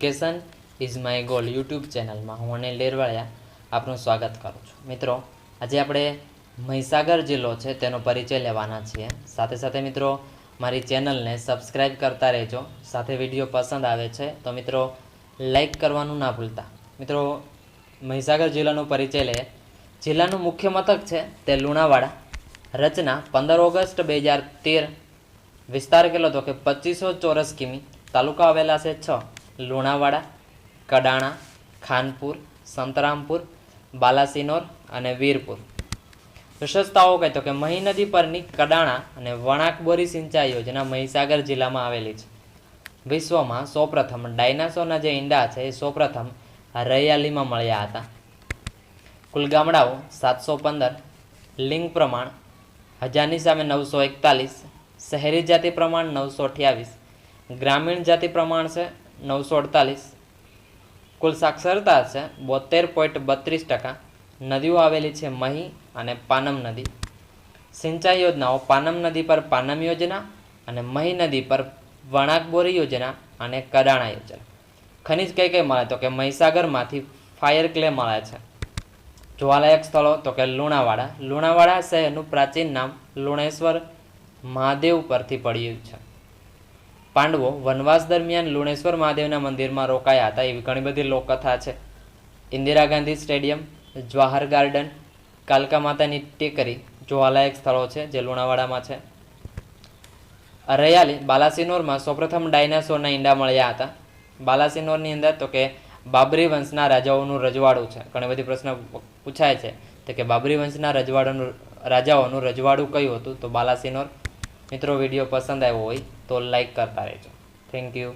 Education is my goal YouTube ચેનલમાં હું અનિલ ડેરવાળિયા આપનું સ્વાગત કરું છું। મિત્રો, આજે આપણે મહીસાગર જિલ્લો છે તેનો પરિચય લેવાના છીએ। સાથે સાથે મિત્રો મારી ચેનલને સબસ્ક્રાઈબ કરતા રહેજો। સાથે વિડીયો પસંદ આવે છે તો મિત્રો લાઈક કરવાનું ના ભૂલતા। મિત્રો, મહીસાગર જિલ્લાનો પરિચય લઈએ। જિલ્લાનું મુખ્ય મથક છે તે લુણાવાડા। રચના 15 ઓગસ્ટ 2013। વિસ્તાર કેટલો તો કે 2500 ચોરસ કિમી। તાલુકા આવેલા છે 6: લુણાવાડા, કડાણા, ખાનપુર, સંતરામપુર, બાલાસિનોર અને વીરપુર। વિશેષતાઓ કહે તો કે મહી નદી પરની કડાણા અને વણાકબોરી સિંચાઈ યોજના મહીસાગર જિલ્લામાં આવેલી છે। વિશ્વમાં સૌપ્રથમ ડાયનાસોરના જે ઈંડા છે એ સૌપ્રથમ રૈયાલીમાં મળ્યા હતા। કુલ ગામડાઓ 715। લિંગ પ્રમાણ 1000ની સામે 941। શહેરી જાતિ પ્રમાણ 928। ગ્રામીણ જાતિ પ્રમાણ છે 948। કુલ સાક્ષરતા છે 72.32%। નદીઓ આવેલી છે મહી અને પાનમ નદી। સિંચાઈ યોજનાઓ પાનમ નદી પર પાનમ યોજના અને મહી નદી પર વણાકબોરી યોજના અને કડાણા યોજના। ખનિજ કઈ કઈ મળે તો કે મહીસાગરમાંથી ફાયર ક્લે મળે છે। જોવાલાયક સ્થળો તો કે લુણાવાડા। લુણાવાડા શહેરનું પ્રાચીન નામ લુણેશ્વર મહાદેવ પરથી પડ્યું છે। પાંડવો વનવાસ દરમિયાન લુણેશ્વર મહાદેવના મંદિરમાં રોકાયા હતા એવી ઘણી બધી લોકકથા છે। ઇન્દિરા ગાંધી સ્ટેડિયમ, જવાહર ગાર્ડન, કાલકા માતાની ટેકરી જોવાલાયક સ્થળો છે જે લુણાવાડામાં છે। રૈયાલી બાલાસિનોરમાં સૌપ્રથમ ડાયનાસોરના ઈંડા મળ્યા હતા। બાલાસિનોરની અંદર તો કે બાબરી વંશના રાજાઓનું રજવાડું છે। ઘણી બધી પ્રશ્ન પૂછાય છે તો કે બાબરી વંશના રાજાઓનું રજવાડું કયું હતું તો બાલાસિનોર। મિત્રો, વિડીયો પસંદ આવ્યો હોય તો લાઈક કરતા રહેજો। Thank you.